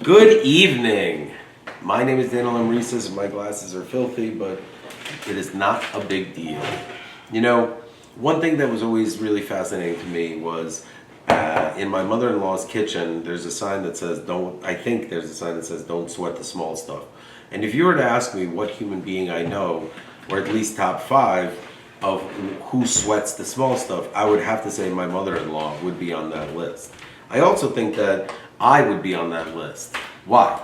Good evening. My name is Daniel Amrisas and my glasses are filthy, but it is not a big deal. You know, one thing that was always really fascinating to me was in my mother-in-law's kitchen, there's a sign that says, don't sweat the small stuff. And if you were to ask me what human being I know, or at least top 5 of who sweats the small stuff, I would have to say my mother-in-law would be on that list. I also think that I would be on that list. Why?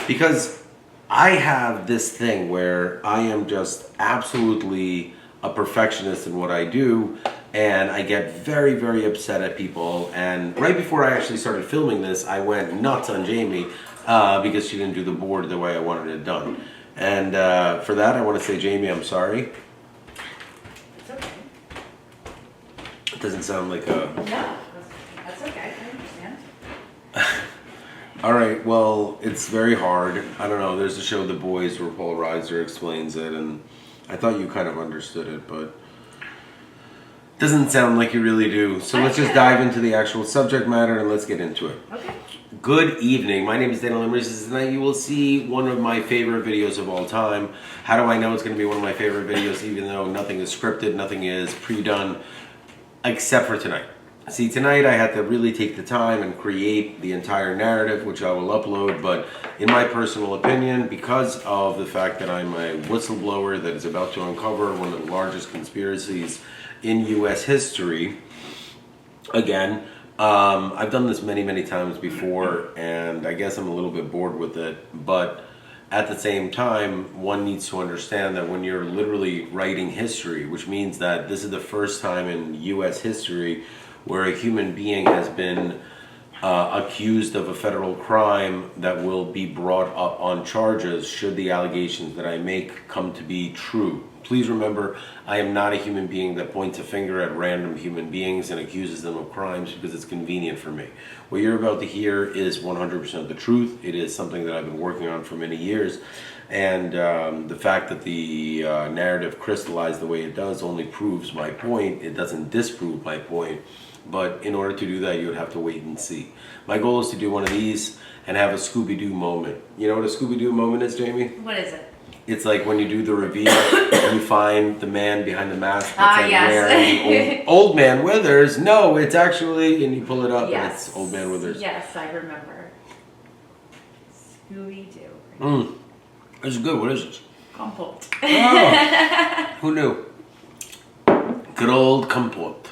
Because I have this thing where I am just absolutely a perfectionist in what I do, and I get very, very upset at people. And right before I actually started filming this, I went nuts on Jamie because she didn't do the board the way I wanted it done. And for that, I want to say, Jamie, I'm sorry. It's okay. It doesn't sound like a... No, that's okay. I understand. All right, well, it's very hard. I don't know, there's a show, The Boys, where Paul Reiser explains it, and I thought you kind of understood it, but it doesn't sound like you really do. So let's just dive into the actual subject matter and let's get into it. Okay. Good evening. My name is Daniel Amrisas. Tonight you will see one of my favorite videos of all time. How do I know it's going to be one of my favorite videos, even though nothing is scripted, nothing is pre-done, except for tonight? See, tonight I had to really take the time and create the entire narrative, which I will upload, but in my personal opinion, because of the fact that I'm a whistleblower that is about to uncover one of the largest conspiracies in U.S. history, again, I've done this many, many times before, and I guess I'm a little bit bored with it, but at the same time, one needs to understand that when you're literally writing history, which means that this is the first time in U.S. history where a human being has been accused of a federal crime that will be brought up on charges should the allegations that I make come to be true. Please remember, I am not a human being that points a finger at random human beings and accuses them of crimes because it's convenient for me. What you're about to hear is 100% the truth. It is something that I've been working on for many years. And the fact that the narrative crystallized the way it does only proves my point. It doesn't disprove my point. But in order to do that, you would have to wait and see. My goal is to do one of these and have a Scooby-Doo moment. You know what a Scooby-Doo moment is, Jamie? What is it? It's like when you do the reveal and you find the man behind the mask that's like yes. wearing old Man Withers. No, it's actually, and you pull it up and it's Old Man Withers. Yes, I remember. Scooby-Doo. This is good. What is this? Compote. Oh, who knew? Good old compote.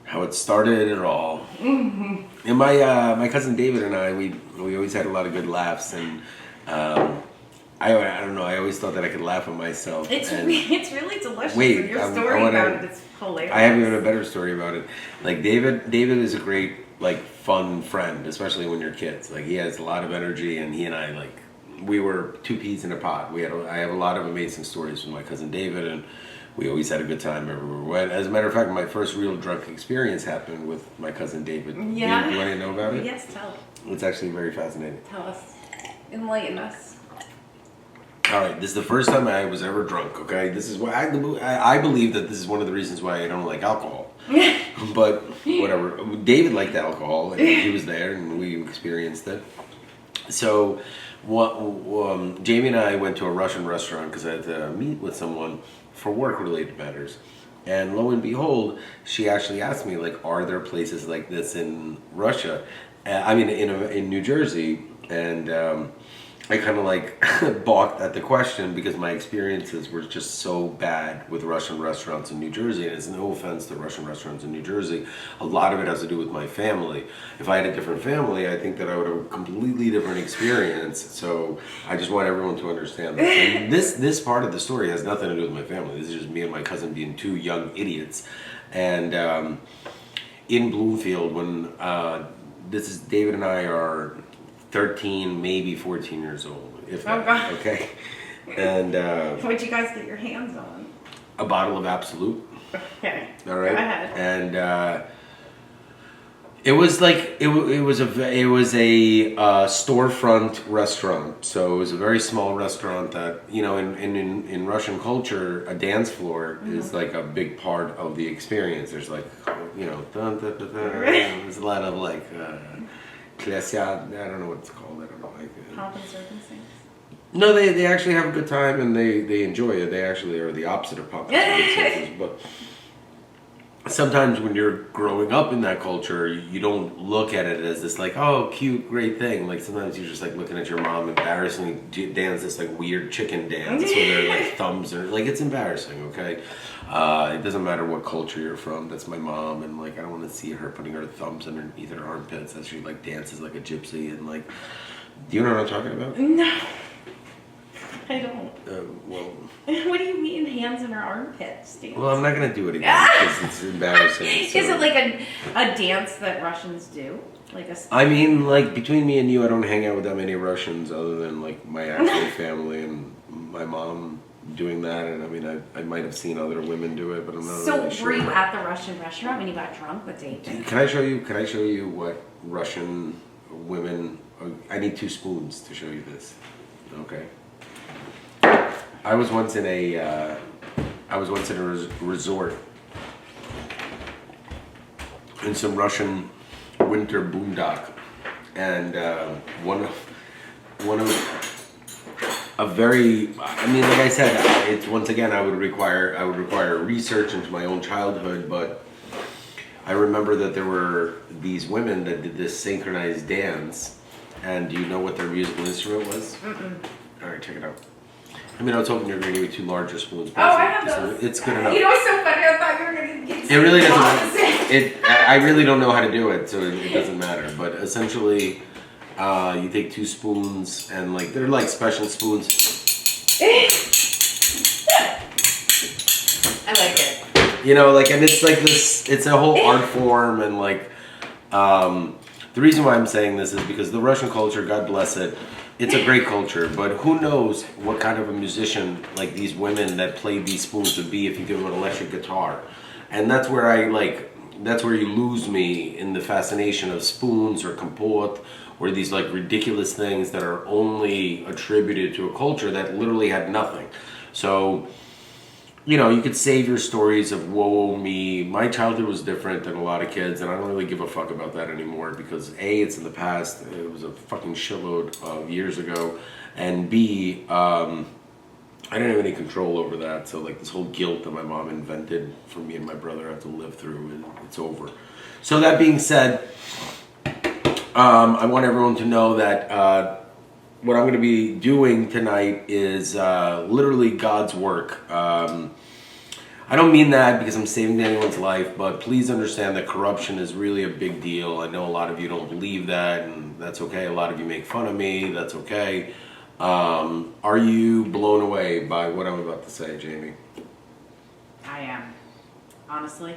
How it started it all. And my cousin David and I, we always had a lot of good laughs, and I don't know, I always thought that I could laugh at myself. It's really delicious. Wait, your story about it is hilarious. I have even a better story about it. Like David is a great, like, fun friend, especially when you're kids. Like, he has a lot of energy, and he and I, like, we were two peas in a pod. I have a lot of amazing stories with my cousin David, and we always had a good time everywhere we went. As a matter of fact, my first real drunk experience happened with my cousin David. Yeah. You want to know about it? Yes, tell. It's actually very fascinating. Tell us. Enlighten us. All right, this is the first time I was ever drunk, okay? This is why I believe that this is one of the reasons why I don't like alcohol. But whatever. David liked alcohol, and he was there, and we experienced it. So Jamie and I went to a Russian restaurant because I had to meet with someone for work-related matters. And lo and behold, she actually asked me, like, are there places like this in Russia? In New Jersey. And I kind of like balked at the question because my experiences were just so bad with Russian restaurants in New Jersey. And it's no offense to Russian restaurants in New Jersey. A lot of it has to do with my family. If I had a different family, I think that I would have a completely different experience. So I just want everyone to understand that. And this part of the story has nothing to do with my family. This is just me and my cousin being two young idiots. And in Bloomfield, when David and I are 13, maybe 14 years old, if that. God. Okay. And What'd you guys get your hands on? a bottle of Absolute. Okay. All right. Go ahead. And it was like it was a storefront restaurant. So it was a very small restaurant that, you know, in Russian culture, a dance floor is like a big part of the experience. There's like, you know, dun, dun, dun, dun, there's a lot of like Klesya, I don't know what it's called. I don't know. Pomp and circumstance. No, they actually have a good time and they enjoy it. They actually are the opposite of pomp and circumstances. But sometimes when you're growing up in that culture, you don't look at it as this like, oh, cute, great thing. Like sometimes you're just like looking at your mom embarrassingly dance this like weird chicken dance where their like thumbs are like, it's embarrassing. Okay, it doesn't matter what culture you're from. That's my mom, and like I don't want to see her putting her thumbs underneath her armpits as she like dances like a gypsy and like. Do you know what I'm talking about? No, I don't. Well. What do you mean hands in her armpits? Dance? Well, I'm not gonna do it again because it's embarrassing. So. Is it like a dance that Russians do? Like a. I mean, like between me and you, I don't hang out with that many Russians other than like my actual family and my mom doing that. And I mean, I might have seen other women do it, but I'm not So really sure. were you at the Russian restaurant when you got drunk with Dave? Can I show you? Can I show you what Russian women? I need 2 spoons to show you this. Okay. I was once in a resort in some Russian winter boondock, and one of a very. I mean, like I said, it's once again I would require research into my own childhood, but I remember that there were these women that did this synchronized dance, and do you know what their musical instrument was? Mm-mm. All right, check it out. I mean, I was hoping you were going to give me 2 larger spoons. Oh, I have those. It's good enough. You know what's so funny? I thought you were going to get It really doesn't opposite. matter. I really don't know how to do it, so it doesn't matter. But essentially, you take 2 spoons, and like they're like special spoons. I like it. You know, like, and it's like this. It's a whole art form, and like, the reason why I'm saying this is because the Russian culture, God bless it, it's a great culture. But who knows what kind of a musician like these women that played these spoons would be if you give them an electric guitar, and that's where that's where you lose me in the fascination of spoons or kompot or these like ridiculous things that are only attributed to a culture that literally had nothing. So, you know, you could save your stories of woe me. My childhood was different than a lot of kids, and I don't really give a fuck about that anymore because A, it's in the past. It was a fucking shitload of years ago, and B, I didn't have any control over that. So like this whole guilt that my mom invented for me and my brother have to live through, it's over. So that being said, I want everyone to know that what I'm going to be doing tonight is literally God's work. I don't mean that because I'm saving anyone's life, but please understand that corruption is really a big deal. I know a lot of you don't believe that, and that's okay. A lot of you make fun of me. That's okay. Are you blown away by what I'm about to say, Jamie? I am. Honestly.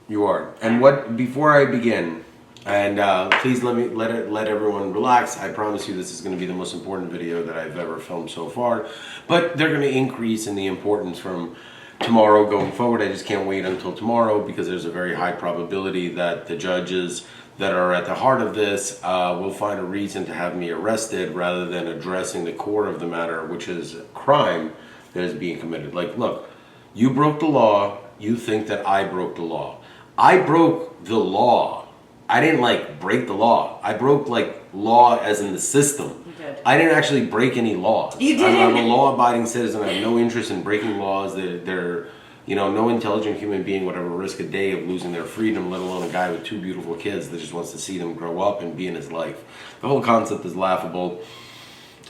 You are. And what? Before I begin, and please let everyone relax. I promise you, this is going to be the most important video that I've ever filmed so far. But they're going to increase in the importance from tomorrow going forward. I just can't wait until tomorrow because there's a very high probability that the judges that are at the heart of this will find a reason to have me arrested rather than addressing the core of the matter, which is crime that is being committed. Like, look, you broke the law. You think that I broke the law. I broke the law. I didn't like break the law. I broke like law as in the system. You did. I didn't actually break any laws. You didn't. I'm a law-abiding citizen. I have no interest in breaking laws. They're you know, no intelligent human being would ever risk a day of losing their freedom, let alone a guy with 2 beautiful kids that just wants to see them grow up and be in his life. The whole concept is laughable.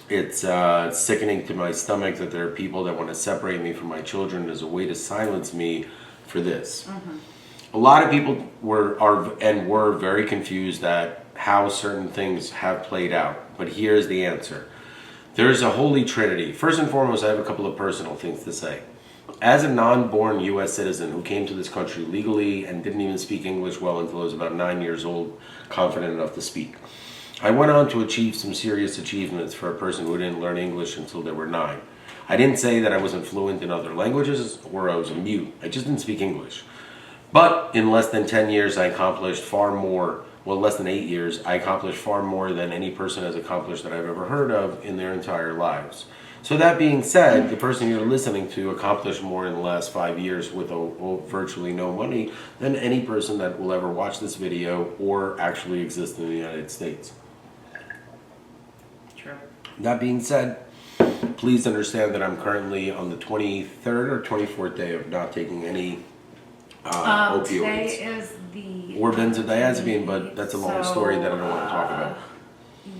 It's sickening to my stomach that there are people that want to separate me from my children as a way to silence me for this. Mm-hmm. A lot of people were very confused at how certain things have played out. But here's the answer. There's a holy trinity. First and foremost, I have a couple of personal things to say. As a non-born U.S. citizen who came to this country legally and didn't even speak English well until I was about 9 years old, confident enough to speak, I went on to achieve some serious achievements for a person who didn't learn English until they were 9. I didn't say that I wasn't fluent in other languages or I was a mute. I just didn't speak English. But in less than 10 years, I accomplished far more well, less than 8 years, I accomplished far more than any person has accomplished that I've ever heard of in their entire lives. So that being said, the person you're listening to accomplished more in the last 5 years with virtually no money than any person that will ever watch this video or actually exist in the United States. True. That being said, please understand that I'm currently on the 23rd or 24th day of not taking any opioids. Today is the... Or benzodiazepine, but that's a long story that I don't want to talk about.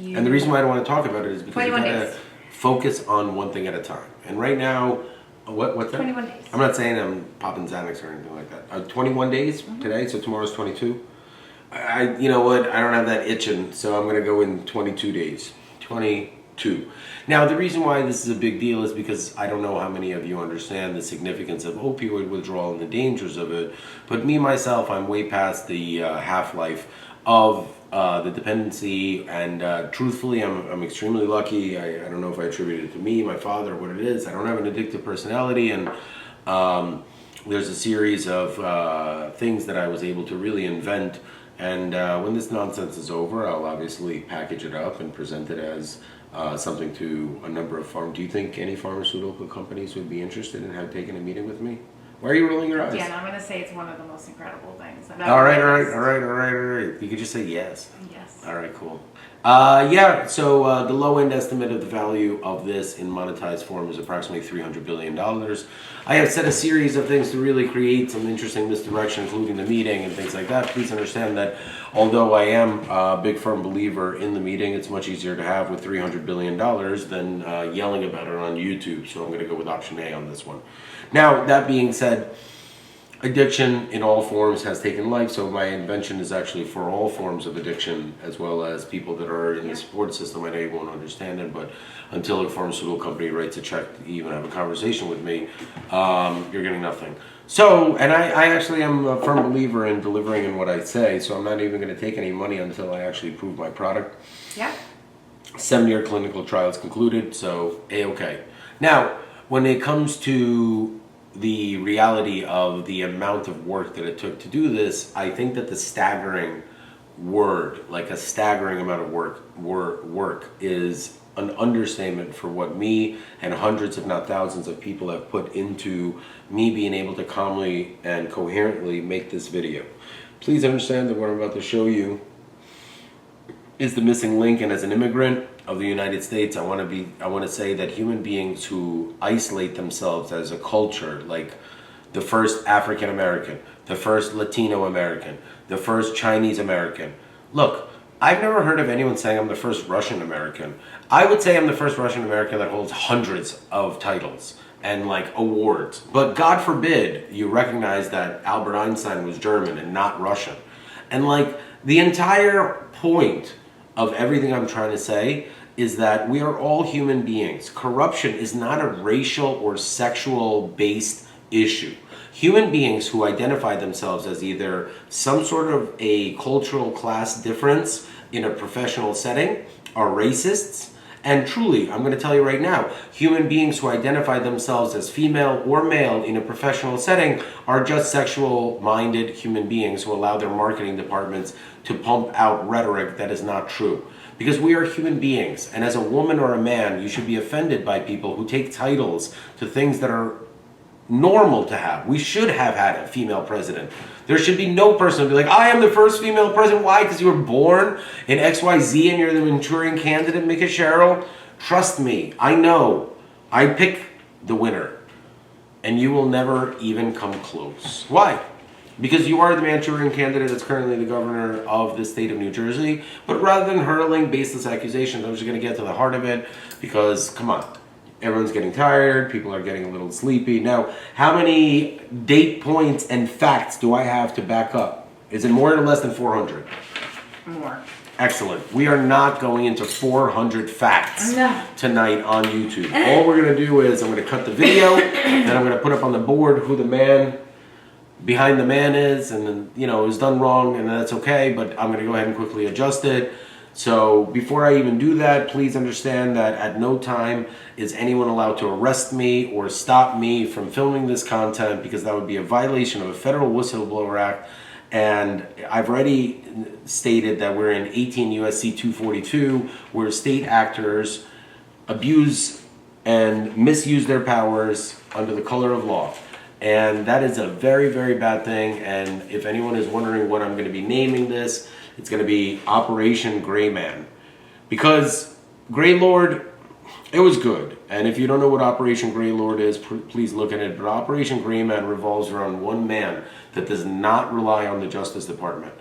You... And the reason why I don't want to talk about it is because you 21 gotta days. focus on one thing at a time. And right now, what's that? 21 days. I'm not saying I'm popping Xanax or anything like that. 21 days today, so tomorrow's 22. You know what? I don't have that itching, so I'm gonna go in 22 days. 22. Now, the reason why this is a big deal is because I don't know how many of you understand the significance of opioid withdrawal and the dangers of it, but me, myself, I'm way past the half-life of the dependency, and truthfully, I'm extremely lucky. I don't know if I attribute it to me, my father, what it is. I don't have an addictive personality, and there's a series of things that I was able to really invent. And when this nonsense is over, I'll obviously package it up and present it as something to a number of Do you think any pharmaceutical companies would be interested in taking a meeting with me? Why are you rolling your eyes? Yeah, and I'm going to say it's one of the most incredible things. All right. You could just say yes. Yes. All right, cool. So the low end estimate of the value of this in monetized form is approximately $300 billion. I have set a series of things to really create some interesting misdirection, including the meeting and things like that. Please understand that although I am a big firm believer in the meeting, it's much easier to have with $300 billion than yelling about it on YouTube. So I'm going to go with option A on this one. Now, that being said, addiction in all forms has taken life, so my invention is actually for all forms of addiction, as well as people that are in the support system. I know you won't understand it, but until a pharmaceutical company writes a check to even have a conversation with me, you're getting nothing. So, and I actually am a firm believer in delivering in what I say, so I'm not even going to take any money until I actually prove my product. Yeah. 7-year clinical trials concluded, so A-okay. Now, when it comes to the reality of the amount of work that it took to do this, I think that the staggering word, like a staggering amount of work is an understatement for what me and hundreds, if not thousands of people have put into me being able to calmly and coherently make this video. Please understand that what I'm about to show you is the missing link, and as an immigrant of the United States, I want to say that human beings who isolate themselves as a culture, like the first African American, the first Latino American, the first Chinese American. Look, I've never heard of anyone saying I'm the first Russian American. I would say I'm the first Russian American that holds hundreds of titles and like awards. But God forbid you recognize that Albert Einstein was German and not Russian. And like the entire point of everything I'm trying to say is that we are all human beings. Corruption is not a racial or sexual based issue. Human beings who identify themselves as either some sort of a cultural class difference in a professional setting are racists. And truly, I'm going to tell you right now, human beings who identify themselves as female or male in a professional setting are just sexual-minded human beings who allow their marketing departments to pump out rhetoric that is not true. Because we are human beings, and as a woman or a man, you should be offended by people who take titles to things that are normal to have. We should have had a female president. There should be no person who be like, I am the first female president. Why? Because you were born in XYZ and you're the Manchurian candidate, Mika Cheryl. Trust me, I know. I pick the winner. And you will never even come close. Why? Because you are the Manchurian candidate that's currently the governor of the state of New Jersey. But rather than hurling baseless accusations, I'm just going to get to the heart of it. Because, come on. Everyone's getting tired. People are getting a little sleepy. Now, how many date points and facts do I have to back up? Is it more or less than 400? More. Excellent. We are not going into 400 facts tonight on YouTube. All we're going to do is I'm going to cut the video, and I'm going to put up on the board who the man behind the man is, and you know, it was done wrong, and that's okay, but I'm going to go ahead and quickly adjust it. So before I even do that, please understand that at no time is anyone allowed to arrest me or stop me from filming this content, because that would be a violation of a federal whistleblower act, And I've already stated that we're in 18 USC 242, where state actors abuse and misuse their powers under the color of law. And that is a very, very bad thing. And if anyone is wondering what I'm going to be naming this, it's going to be Operation Gray Man. Because Grey Lord, it was good. And if you don't know what Operation Grey Lord is, please look at it. But Operation Gray Man revolves around one man that does not rely on the Justice Department.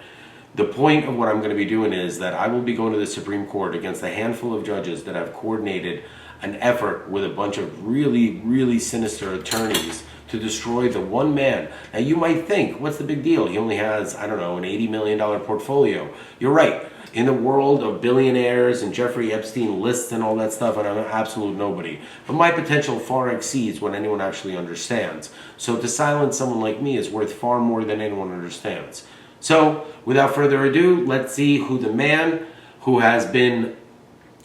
The point of what I'm going to be doing is that I will be going to the Supreme Court against a handful of judges that have coordinated an effort with a bunch of really, really sinister attorneys to destroy the one man. Now you might think, what's the big deal? He only has, I don't know, an $80 million portfolio. You're right. In the world of billionaires and Jeffrey Epstein lists and all that stuff, and I'm an absolute nobody. But my potential far exceeds what anyone actually understands. So to silence someone like me is worth far more than anyone understands. So without further ado, let's see who the man who has been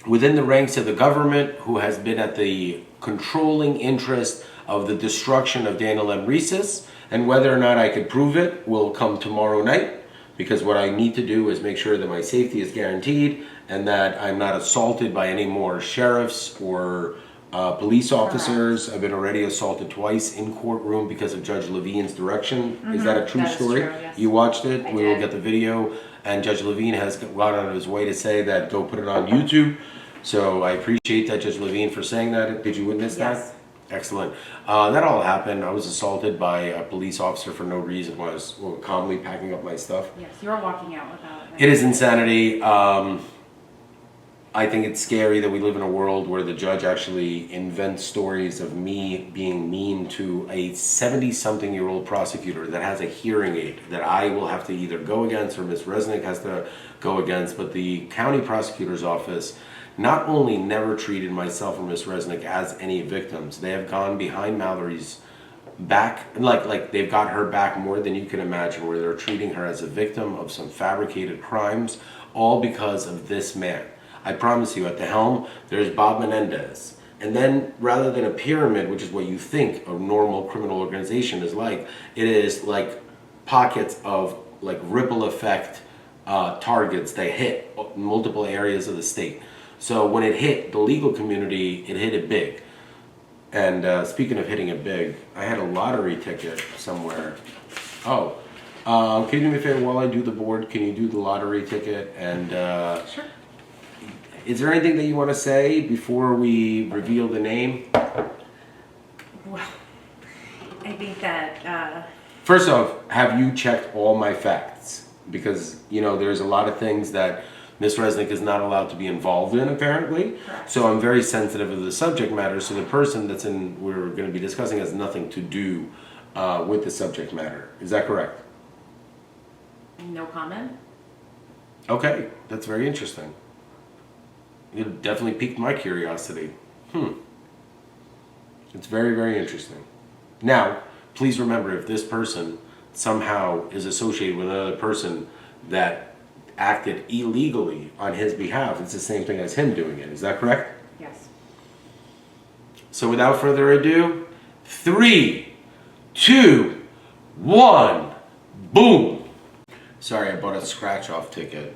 within the ranks of the government, who has been at the controlling interest of the destruction of Daniel M. Reeses, and whether or not I could prove it will come tomorrow night. Because what I need to do is make sure that my safety is guaranteed and that I'm not assaulted by any more sheriffs or police officers. Correct. I've been already assaulted twice in courtroom because of Judge Levine's direction. Mm-hmm. Is that a true story? True, yes. You watched it? We will get the video. And Judge Levine has gone out of his way to say that go put it on YouTube. So I appreciate that, Judge Levine, for saying that. Did you witness that? Excellent. That all happened. I was assaulted by a police officer for no reason while I was calmly packing up my stuff. Yes, you were walking out without it. It is insanity. I think it's scary that we live in a world where the judge actually invents stories of me being mean to a 70-something-year-old prosecutor that has a hearing aid that I will have to either go against or Ms. Resnick has to go against. But the county prosecutor's office not only never treated myself or Ms. Resnick as any victims, they have gone behind Mallory's back, like they've got her back more than you can imagine, where they're treating her as a victim of some fabricated crimes, all because of this man. I promise you, at the helm, there's Bob Menendez. And then, rather than a pyramid, which is what you think a normal criminal organization is like, it is like pockets of like ripple effect targets that hit multiple areas of the state. So when it hit the legal community, it hit it big. And speaking of hitting it big, I had a lottery ticket somewhere. Oh, can you do me a favor while I do the board? Can you do the lottery ticket? And sure. Is there anything that you want to say before we reveal the name? Well, I think that... First off, have you checked all my facts? Because, you know, there's a lot of things that Ms. Resnick is not allowed to be involved in, apparently. Correct. So I'm very sensitive of the subject matter. So the person we're going to be discussing has nothing to do with the subject matter. Is that correct? No comment. Okay, that's very interesting. You definitely piqued my curiosity. It's very, very interesting. Now, please remember, if this person somehow is associated with another person that acted illegally on his behalf, it's the same thing as him doing it. Is that correct? Yes. So without further ado, 3, 2, 1, boom! Sorry, I bought a scratch-off ticket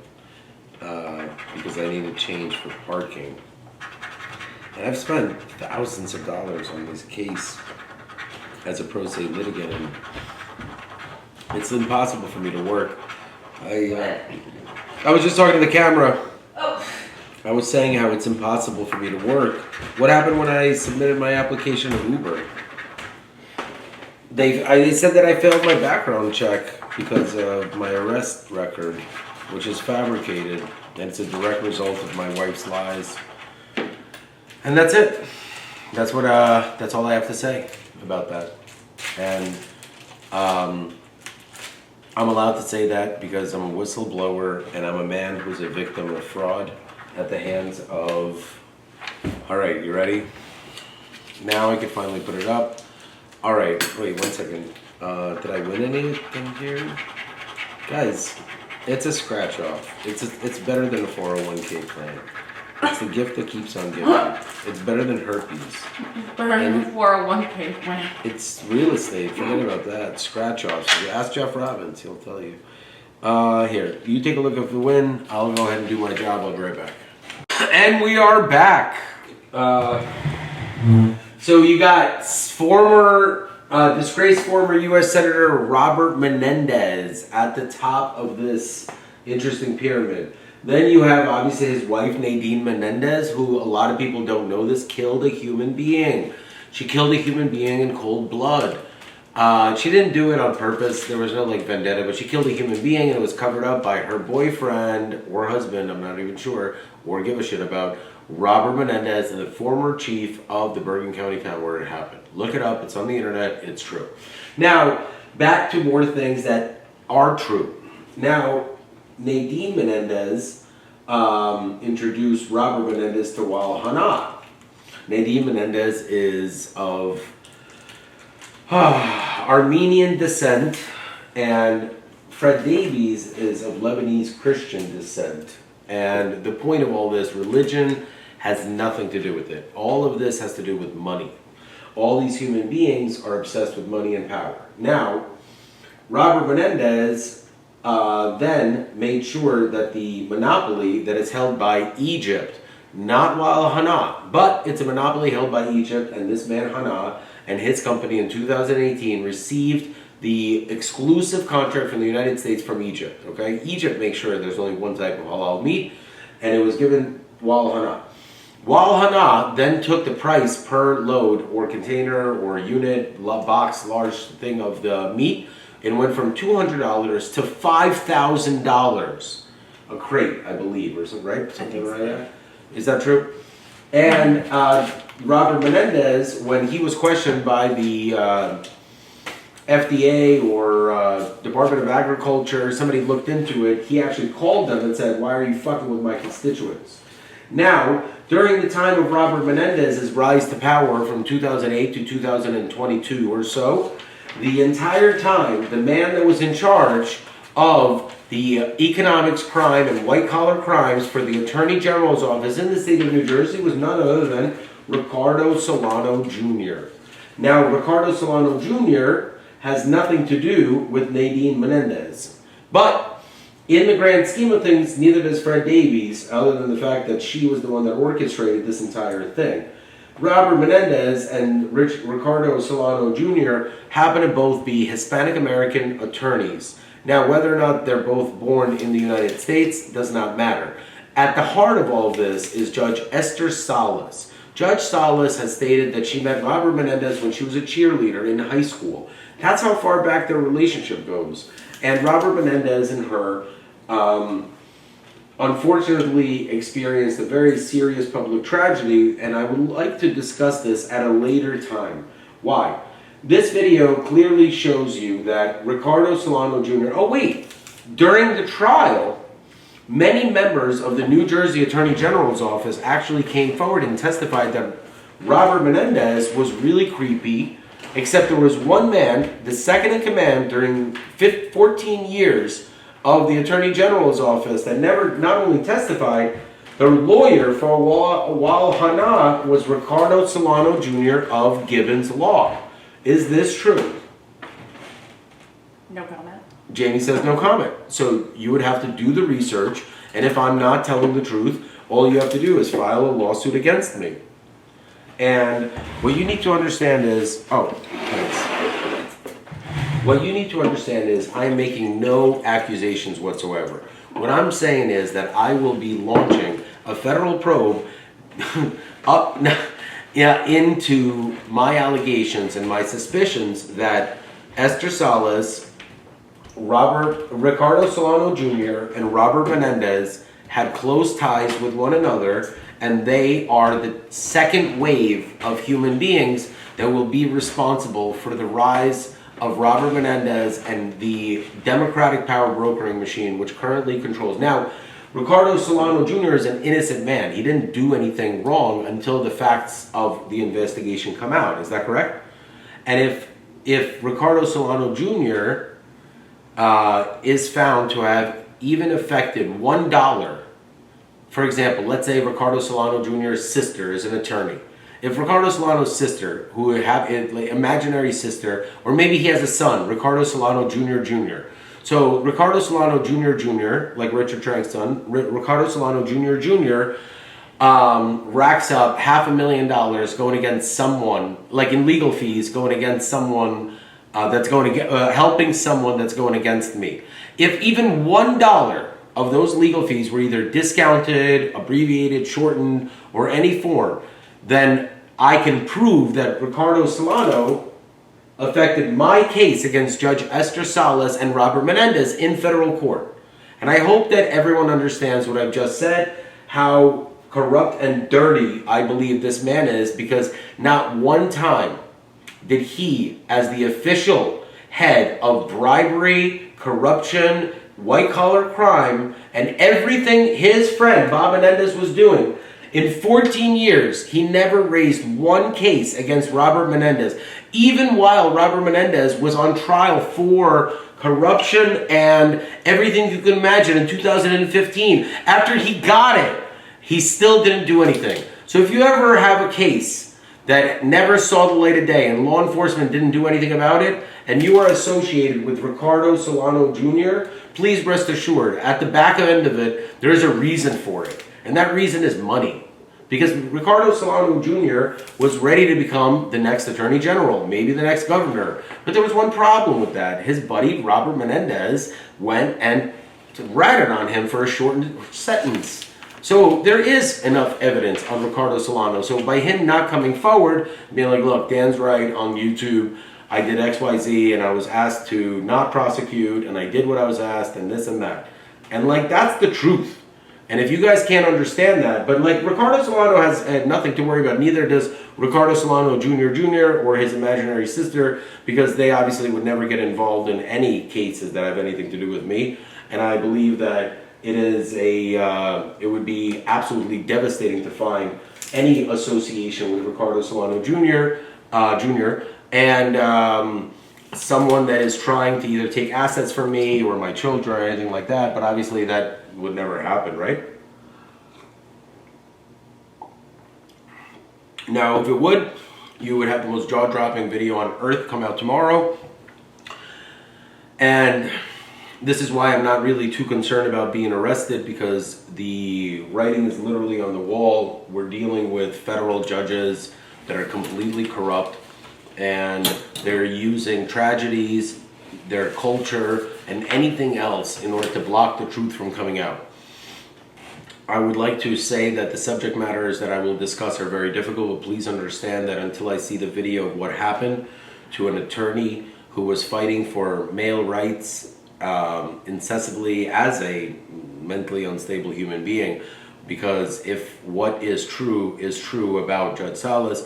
because I needed change for parking. And I've spent thousands of dollars on this case as a pro se litigant, and it's impossible for me to work. I was just talking to the camera. Oh. I was saying how it's impossible for me to work. What happened when I submitted my application to Uber? They said that I failed my background check because of my arrest record, which is fabricated, and it's a direct result of my wife's lies. And that's it. That's all I have to say about that. And I'm allowed to say that because I'm a whistleblower and I'm a man who's a victim of fraud at the hands of... All right, you ready? Now I can finally put it up. All right, wait 1 second. Did I win anything here? Guys, it's a scratch off. It's better than a 401k plan. It's the gift that keeps on giving. It's better than herpes. Better than 401k plan. It's real estate. Forget about that. Scratch offs. Ask Jeff Robbins. He'll tell you. Here, you take a look at the win. I'll go ahead and do my job. I'll be right back. And we are back. So you got disgraced former U.S. Senator Robert Menendez at the top of this interesting pyramid. Then you have, obviously, his wife, Nadine Menendez, who a lot of people don't know this, killed a human being. She killed a human being in cold blood. She didn't do it on purpose. There was no, vendetta, but she killed a human being, and it was covered up by her boyfriend or husband, I'm not even sure, or give a shit about, Robert Menendez, the former chief of the Bergen County town where it happened. Look it up. It's on the internet. It's true. Now, back to more things that are true. Now, Nadine Menendez introduced Robert Menendez to Wal Hana. Nadine Menendez is of Armenian descent, and Fred Davies is of Lebanese Christian descent. And the point of all this, religion has nothing to do with it. All of this has to do with money. All these human beings are obsessed with money and power. Now, Robert Menendez then made sure that the monopoly that is held by Egypt, not Wal Hana, but it's a monopoly held by Egypt, and this man Hana and his company in 2018 received the exclusive contract from the United States from Egypt. Okay, Egypt makes sure there's only one type of halal meat, and it was given Wal Hana. Wal Hana then took the price per load or container or unit, box, large thing of the meat, and went from $200 to $5,000 a crate, I believe, or something, right? Something like that. Is that true? And Robert Menendez, when he was questioned by the FDA or Department of Agriculture, somebody looked into it, he actually called them and said, "Why are you fucking with my constituents?" Now, during the time of Robert Menendez's rise to power from 2008 to 2022 or so, the entire time, the man that was in charge of the economics crime and white-collar crimes for the Attorney General's office in the state of New Jersey was none other than Ricardo Solano Jr. Now, Ricardo Solano Jr. has nothing to do with Nadine Menendez. But in the grand scheme of things, neither does Fred Davies, other than the fact that she was the one that orchestrated this entire thing. Robert Menendez and Ricardo Solano Jr. happen to both be Hispanic American attorneys. Now, whether or not they're both born in the United States does not matter. At the heart of all of this is Judge Esther Salas. Judge Salas has stated that she met Robert Menendez when she was a cheerleader in high school. That's how far back their relationship goes. And Robert Menendez and her unfortunately experienced a very serious public tragedy, and I would like to discuss this at a later time. Why? This video clearly shows you that Ricardo Solano Jr. Oh wait, during the trial, many members of the New Jersey Attorney General's office actually came forward and testified that Robert Menendez was really creepy, except there was one man, the second in command during 14 years of the Attorney General's office, that never not only testified, the lawyer for Wal Hana was Ricardo Solano Jr. of Gibbons Law. Is this true? No comment. Jamie says no comment. So you would have to do the research, and if I'm not telling the truth, all you have to do is file a lawsuit against me. And what you need to understand is, what you need to understand is I'm making no accusations whatsoever. What I'm saying is that I will be launching a federal probe into my allegations and my suspicions that Esther Salas, Ricardo Solano Jr., and Robert Menendez had close ties with one another, and they are the second wave of human beings that will be responsible for the rise of Robert Menendez and the Democratic power brokering machine, which currently controls. Now, Ricardo Solano Jr. is an innocent man. He didn't do anything wrong until the facts of the investigation come out. Is that correct? And if Ricardo Solano Jr. Is found to have even affected $1, for example, let's say Ricardo Solano Jr.'s sister is an attorney. If Ricardo Solano's sister, who would have an imaginary sister, or maybe he has a son, Ricardo Solano Jr. Jr. So Ricardo Solano Jr., like Richard Trank's son, Ricardo Solano Jr. Racks up $500,000 going against someone, like in legal fees, going against someone that's going to helping someone that's going against me. If even $1 of those legal fees were either discounted, abbreviated, shortened, or any form, then I can prove that Ricardo Solano affected my case against Judge Esther Salas and Robert Menendez in federal court. And I hope that everyone understands what I've just said, how corrupt and dirty I believe this man is, because not one time did he, as the official head of bribery, corruption, white-collar crime, and everything his friend Bob Menendez was doing, in 14 years, he never raised one case against Robert Menendez, even while Robert Menendez was on trial for corruption and everything you can imagine in 2015. After he got it, he still didn't do anything. So if you ever have a case that never saw the light of day and law enforcement didn't do anything about it, and you are associated with Ricardo Solano Jr., please rest assured, at the back end of it, there is a reason for it. And that reason is money. Because Ricardo Solano Jr. was ready to become the next Attorney General, maybe the next governor. But there was one problem with that. His buddy, Robert Menendez, went and ratted on him for a shortened sentence. So there is enough evidence on Ricardo Solano. So by him not coming forward, being like, look, Dan's right on YouTube, I did XYZ and I was asked to not prosecute and I did what I was asked and this and that. And like, that's the truth. And if you guys can't understand that, but like Ricardo Solano has had nothing to worry about, neither does Ricardo Solano Jr. or his imaginary sister, because they obviously would never get involved in any cases that have anything to do with me. And I believe that it would be absolutely devastating to find any association with Ricardo Solano Jr. And someone that is trying to either take assets from me or my children or anything like that. But obviously that would never happen, right? Now, if it would, you would have the most jaw-dropping video on earth come out tomorrow. And this is why I'm not really too concerned about being arrested, because the writing is literally on the wall. We're dealing with federal judges that are completely corrupt, and they're using tragedies, their culture, and anything else in order to block the truth from coming out. I would like to say that the subject matters that I will discuss are very difficult, but please understand that until I see the video of what happened to an attorney who was fighting for male rights incessantly as a mentally unstable human being, because if what is true about Judge Salas,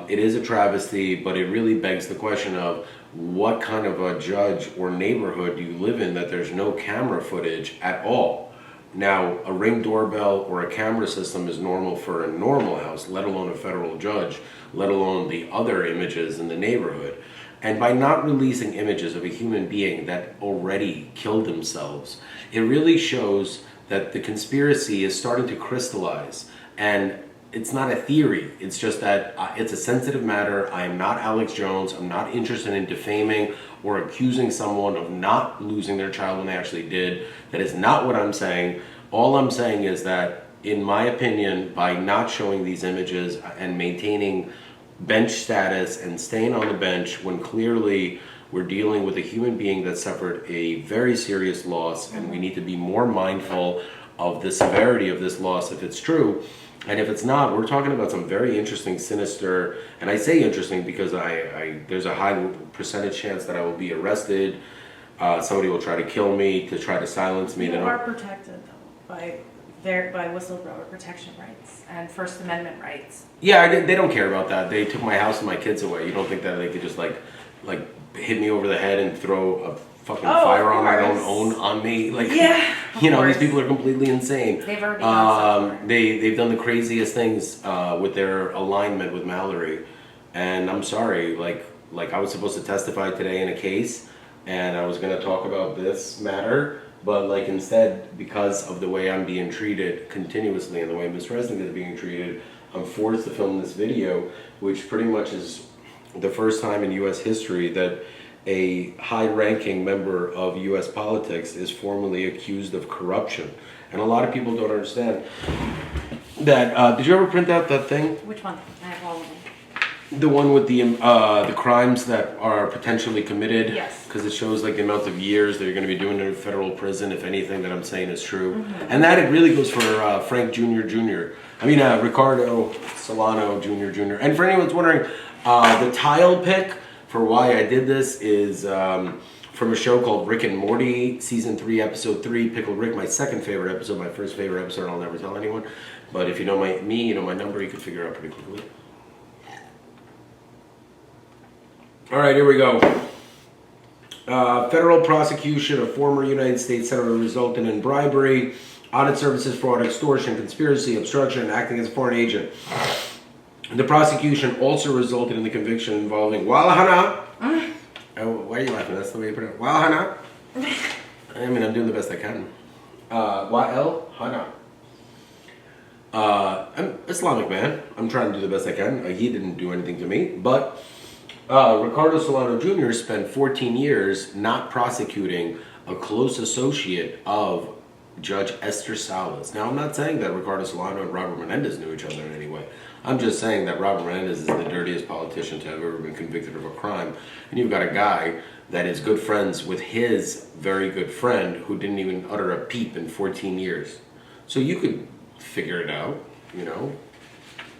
it is a travesty, but it really begs the question of what kind of a judge or neighborhood do you live in that there's no camera footage at all? Now, a Ring doorbell or a camera system is normal for a normal house, let alone a federal judge, let alone the other images in the neighborhood. And by not releasing images of a human being that already killed themselves, it really shows that the conspiracy is starting to crystallize. And it's not a theory, it's just that it's a sensitive matter. I am not Alex Jones. I'm not interested in defaming or accusing someone of not losing their child when they actually did. That is not what I'm saying. All I'm saying is that, in my opinion, by not showing these images and maintaining bench status and staying on the bench when clearly we're dealing with a human being that suffered a very serious loss, and we need to be more mindful of the severity of this loss if it's true. And if it's not, we're talking about some very interesting, sinister, and I say interesting because there's a high percentage chance that I will be arrested. Somebody will try to kill me, to try to silence me. You are protected by whistleblower protection rights and First Amendment rights. Yeah, they don't care about that. They took my house and my kids away. You don't think that they could just like hit me over the head and throw a fucking firearm I don't own on me? Like, yeah, you know, these people are completely insane. They've already done so they've done the craziest things with their alignment with Mallory, and I'm sorry. Like I was supposed to testify today in a case, and I was going to talk about this matter, but like instead, because of the way I'm being treated continuously and the way Miss Resnick is being treated, I'm forced to film this video, which pretty much is the first time in U.S. history that a high-ranking member of U.S. politics is formally accused of corruption. And a lot of people don't understand that. Did you ever print out that thing? Which one? I have all of them. The one with the crimes that are potentially committed? Yes. Because it shows like the amount of years that you're going to be doing in federal prison if anything that I'm saying is true. And that it really goes for Frank Jr. Ricardo Solano Jr. And for anyone who's wondering, the tile pick for why I did this is from a show called Rick and Morty, season 3, episode 3, Pickled Rick, my second favorite episode, my first favorite episode. I'll never tell anyone. But if you know me, you know my number, you can figure it out pretty quickly. All right, here we go. Federal prosecution of former United States Senator resulting in bribery, audit services, fraud, extortion, conspiracy, obstruction, and acting as a foreign agent. The prosecution also resulted in the conviction involving Walahana. Why are you laughing? That's the way you put it. Walahana. I mean, I'm doing the best I can. Walahana. I'm Islamic man. I'm trying to do the best I can. He didn't do anything to me, but Ricardo Solano Jr. spent 14 years not prosecuting a close associate of Judge Esther Salas. Now, I'm not saying that Ricardo Solano and Robert Menendez knew each other in any way. I'm just saying that Robert Menendez is the dirtiest politician to have ever been convicted of a crime. And you've got a guy that is good friends with his very good friend who didn't even utter a peep in 14 years. So you could figure it out, you know.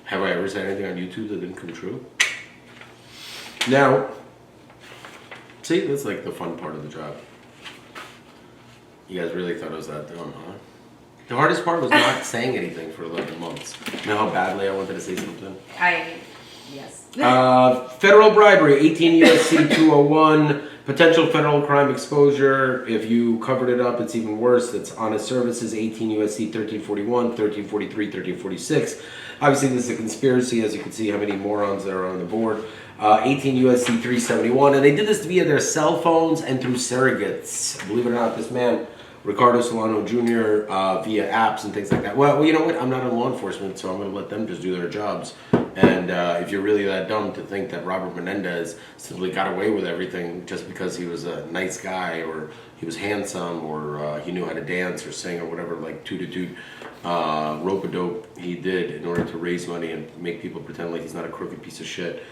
Have I ever said anything on YouTube that didn't come true? Now, see, that's like the fun part of the job. You guys really thought it was that dumb, huh? The hardest part was not saying anything for 11 months. You know how badly I wanted to say something? Yes. Federal bribery, 18 U.S.C. 201, potential federal crime exposure. If you covered it up, it's even worse. It's honest services, 18 U.S.C. 1341, 1343, 1346. Obviously, this is a conspiracy, as you can see how many morons there are on the board. 18 U.S.C. 371, and they did this via their cell phones and through surrogates. Believe it or not, this man, Ricardo Solano Jr., via apps and things like that. Well, you know what? I'm not in law enforcement, so I'm going to let them just do their jobs. And if you're really that dumb to think that Robert Menendez simply got away with everything just because he was a nice guy, or he was handsome, or he knew how to dance or sing or whatever, like toot-a-toot, rope-a-dope he did in order to raise money and make people pretend like he's not a crooked piece of shit.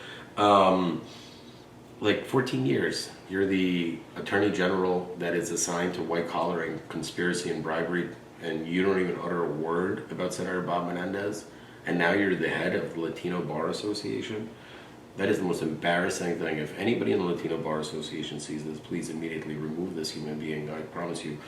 Like 14 years, you're the attorney general that is assigned to white-collaring conspiracy and bribery, and you don't even utter a word about Senator Bob Menendez, and now you're the head of the Latino Bar Association. That is the most embarrassing thing. If anybody in the Latino Bar Association sees this, please immediately remove this human being. I promise you,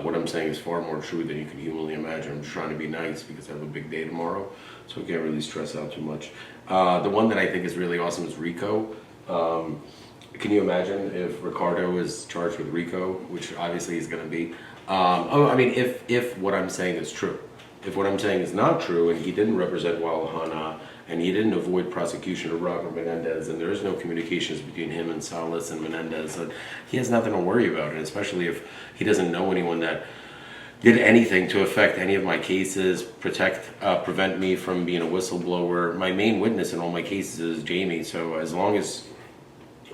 what I'm saying is far more true than you can humanly imagine. I'm just trying to be nice because I have a big day tomorrow, so I can't really stress out too much. The one that I think is really awesome is RICO. Can you imagine if Ricardo is charged with RICO, which obviously he's going to be? If what I'm saying is true. If what I'm saying is not true, and he didn't represent Walahana, and he didn't avoid prosecution of Robert Menendez, and there is no communications between him and Salas and Menendez, he has nothing to worry about, and especially if he doesn't know anyone that did anything to affect any of my cases, prevent me from being a whistleblower. My main witness in all my cases is Jamie, so as long as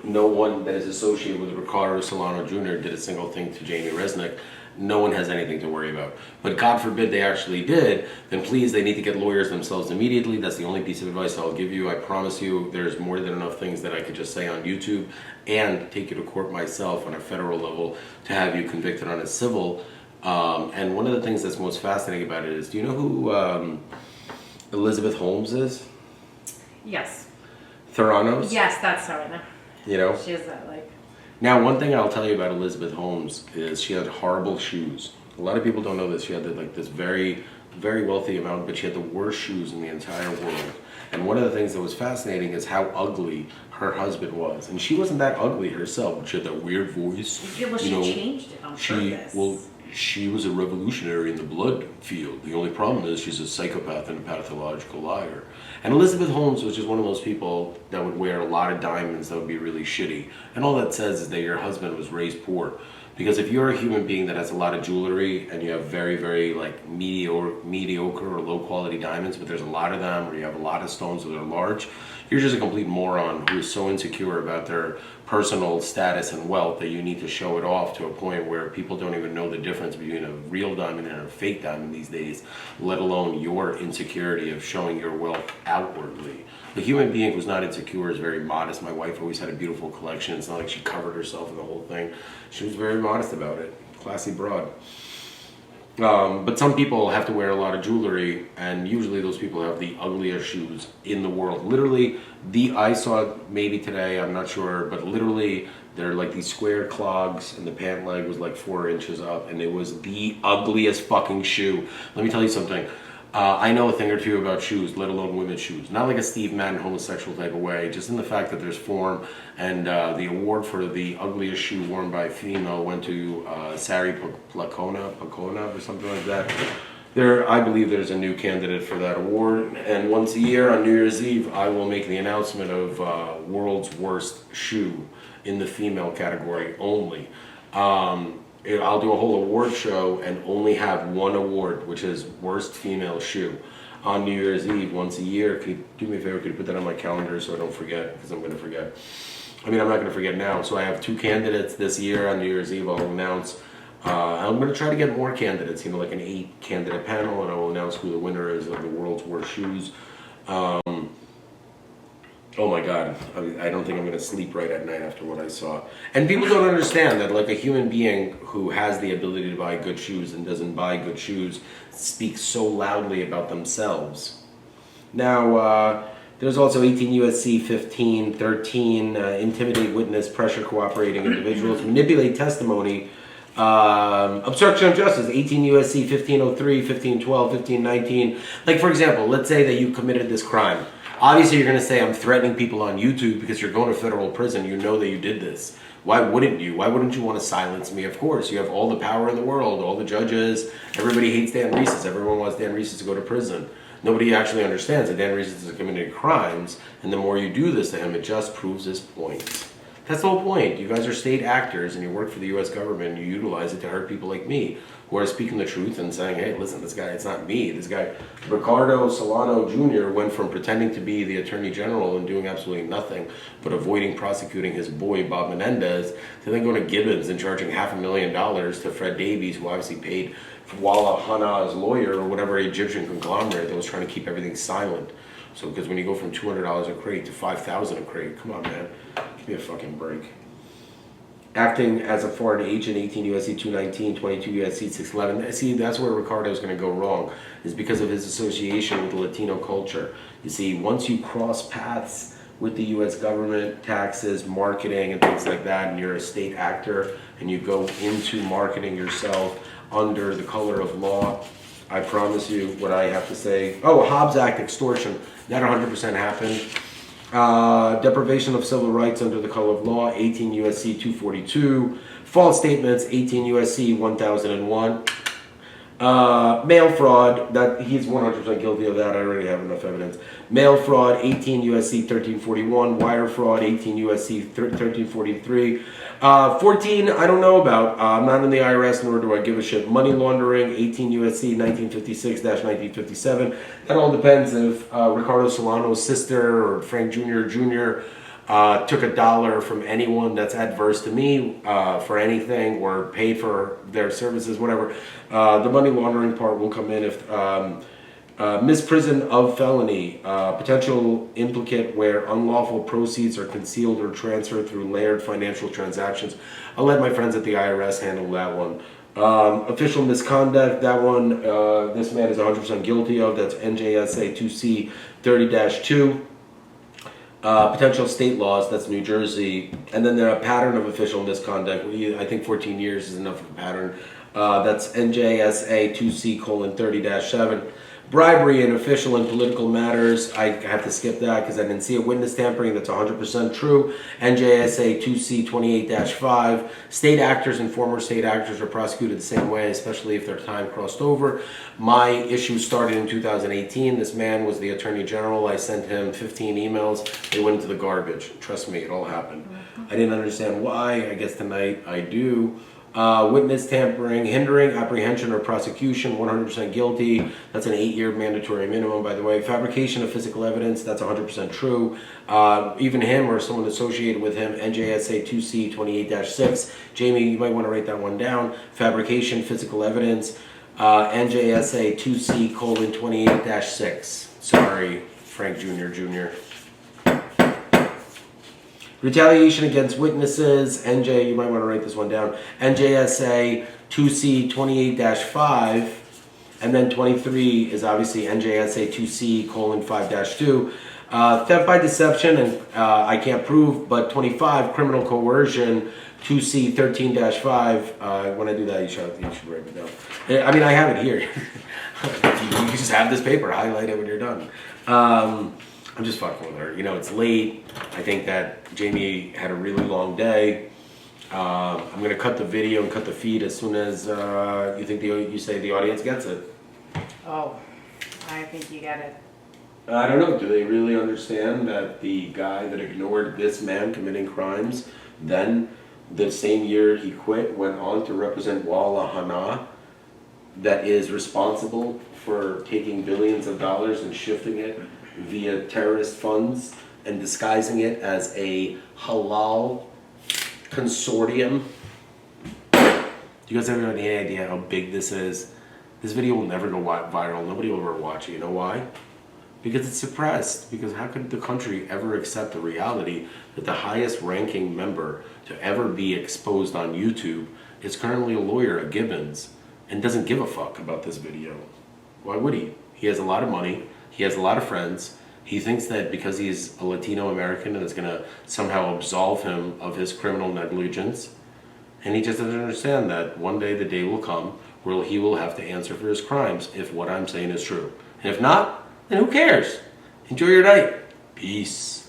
no one that is associated with Ricardo Solano Jr. did a single thing to Jamie Resnick, no one has anything to worry about. But God forbid they actually did, then please, they need to get lawyers themselves immediately. That's the only piece of advice I'll give you. I promise you there's more than enough things that I could just say on YouTube and take you to court myself on a federal level to have you convicted on a civil. And one of the things that's most fascinating about it is, do you know who Elizabeth Holmes is? Yes. Theranos? Yes, that's her. Right now. You know? She is that, like... Now, one thing I'll tell you about Elizabeth Holmes is she had horrible shoes. A lot of people don't know this. She had this very, very wealthy amount, but she had the worst shoes in the entire world. And one of the things that was fascinating is how ugly her husband was. And she wasn't that ugly herself, but she had that weird voice. Yeah, well, she changed it on purpose. Well, she was a revolutionary in the blood field. The only problem is she's a psychopath and a pathological liar. And Elizabeth Holmes was just one of those people that would wear a lot of diamonds that would be really shitty. And all that says is that your husband was raised poor. Because if you're a human being that has a lot of jewelry and you have very, very like mediocre or low quality diamonds, but there's a lot of them, or you have a lot of stones that are large, you're just a complete moron who is so insecure about their personal status and wealth that you need to show it off to a point where people don't even know the difference between a real diamond and a fake diamond these days, let alone your insecurity of showing your wealth outwardly. The human being who's not insecure is very modest. My wife always had a beautiful collection. It's not like she covered herself in the whole thing. She was very modest about it. Classy broad. But some people have to wear a lot of jewelry, and usually those people have the ugliest shoes in the world. Literally, I saw maybe today, I'm not sure, but literally they're like these square clogs, and the pant leg was like 4 inches up, and it was the ugliest fucking shoe. Let me tell you something. I know a thing or two about shoes, let alone women's shoes. Not like a Steve Madden homosexual type of way, just in the fact that there's form. And the award for the ugliest shoe worn by a female went to Sari Placona or something like that. I believe there's a new candidate for that award. And once a year on New Year's Eve, I will make the announcement of world's worst shoe in the female category only. I'll do a whole award show and only have one award, which is worst female shoe, on New Year's Eve once a year. Could you do me a favor? Could you put that on my calendar so I don't forget? Because I'm going to forget. I mean, I'm not going to forget now. So I have 2 candidates this year on New Year's Eve. I'll announce. I'm going to try to get more candidates. Like an 8-candidate panel, and I will announce who the winner is of the world's worst shoes. Oh my God, I don't think I'm going to sleep right at night after what I saw. And people don't understand that like a human being who has the ability to buy good shoes and doesn't buy good shoes speaks so loudly about themselves. Now, there's also 18 U.S.C. 1513, intimidate witness, pressure cooperating individuals, manipulate testimony, obstruction of justice, 18 U.S.C. 1503, 1512, 1519. Like, for example, let's say that you committed this crime. Obviously, you're going to say, I'm threatening people on YouTube because you're going to federal prison. You know that you did this. Why wouldn't you? Why wouldn't you want to silence me? Of course, you have all the power in the world, all the judges. Everybody hates Dan Reeses. Everyone wants Dan Reeses to go to prison. Nobody actually understands that Dan Reeses has committed crimes, and the more you do this to him, it just proves his point. That's the whole point. You guys are state actors, and you work for the U.S. government, and you utilize it to hurt people like me, who are speaking the truth and saying, hey, listen, this guy, it's not me. This guy, Ricardo Solano Jr., went from pretending to be the Attorney General and doing absolutely nothing but avoiding prosecuting his boy, Bob Menendez, to then going to Gibbons and charging $500,000 to Fred Davies, who obviously paid Walla Hana's lawyer or whatever Egyptian conglomerate that was trying to keep everything silent. So, because when you go from $200 a crate to $5,000 a crate, come on, man, give me a fucking break. Acting as a foreign agent, 18 U.S.C. 219, 22 U.S.C. 611. See, that's where Ricardo's going to go wrong, is because of his association with the Latino culture. You see, once you cross paths with the U.S. government, taxes, marketing, and things like that, and you're a state actor, and you go into marketing yourself under the color of law, I promise you what I have to say. Oh, Hobbs Act extortion. That 100% happened. Deprivation of civil rights under the color of law, 18 U.S.C. 242. False statements, 18 U.S.C. 1001. Mail fraud, that he's 100% guilty of that. I already have enough evidence. Mail fraud, 18 U.S.C. 1341. Wire fraud, 18 U.S.C. 1343. 14, I don't know about. I'm not in the IRS, nor do I give a shit. Money laundering, 18 U.S.C. 1956-1957. That all depends if Ricardo Solano's sister or Frank Jr. Took $1 from anyone that's adverse to me for anything or paid for their services, whatever. The money laundering part will come in if misprison of felony, potential implicate where unlawful proceeds are concealed or transferred through layered financial transactions. I'll let my friends at the IRS handle that one. Official misconduct, that one, this man is 100% guilty of. That's NJSA 2C 30-2. Potential state laws, that's New Jersey. And then there are a pattern of official misconduct. I think 14 years is enough of a pattern. That's NJSA 2C:30-7. Bribery in official and political matters, I have to skip that because I didn't see a witness tampering. That's 100% true. NJSA 2C:28-5. State actors and former state actors are prosecuted the same way, especially if their time crossed over. My issue started in 2018. This man was the Attorney General. I sent him 15 emails. They went into the garbage. Trust me, it all happened. I didn't understand why. I guess tonight I do. Witness tampering, hindering apprehension or prosecution, 100% guilty. That's an 8-year mandatory minimum, by the way. Fabrication of physical evidence, that's 100% true. Even him or someone associated with him, NJSA 2C 28-6. Jamie, you might want to write that one down. Fabrication, physical evidence, NJSA 2C 28-6. Sorry, Frank Jr. Retaliation against witnesses, NJ, you might want to write this one down, NJSA 2C 28-5, and then 23 is obviously NJSA 2C 5-2. Theft by deception, and I can't prove, but 25, criminal coercion, 2C 13-5. When I do that, you should write it down. I mean, I have it here. You just have this paper, highlight it when you're done. I'm just fucking with her. You know, it's late. I think that Jamie had a really long day. I'm going to cut the video and cut the feed as soon as you say the audience gets it. Oh, I think you get it. I don't know. Do they really understand that the guy that ignored this man committing crimes, then the same year he quit, went on to represent Walla Hana, that is responsible for taking billions of dollars and shifting it via terrorist funds and disguising it as a halal consortium? Do you guys have any idea how big this is? This video will never go viral. Nobody will ever watch it. You know why? Because it's suppressed. Because how could the country ever accept the reality that the highest ranking member to ever be exposed on YouTube is currently a lawyer at Gibbons and doesn't give a fuck about this video? Why would he? He has a lot of money. He has a lot of friends. He thinks that because he's a Latino American and it's going to somehow absolve him of his criminal negligence. And he just doesn't understand that one day the day will come where he will have to answer for his crimes if what I'm saying is true. And if not, then who cares? Enjoy your night. Peace.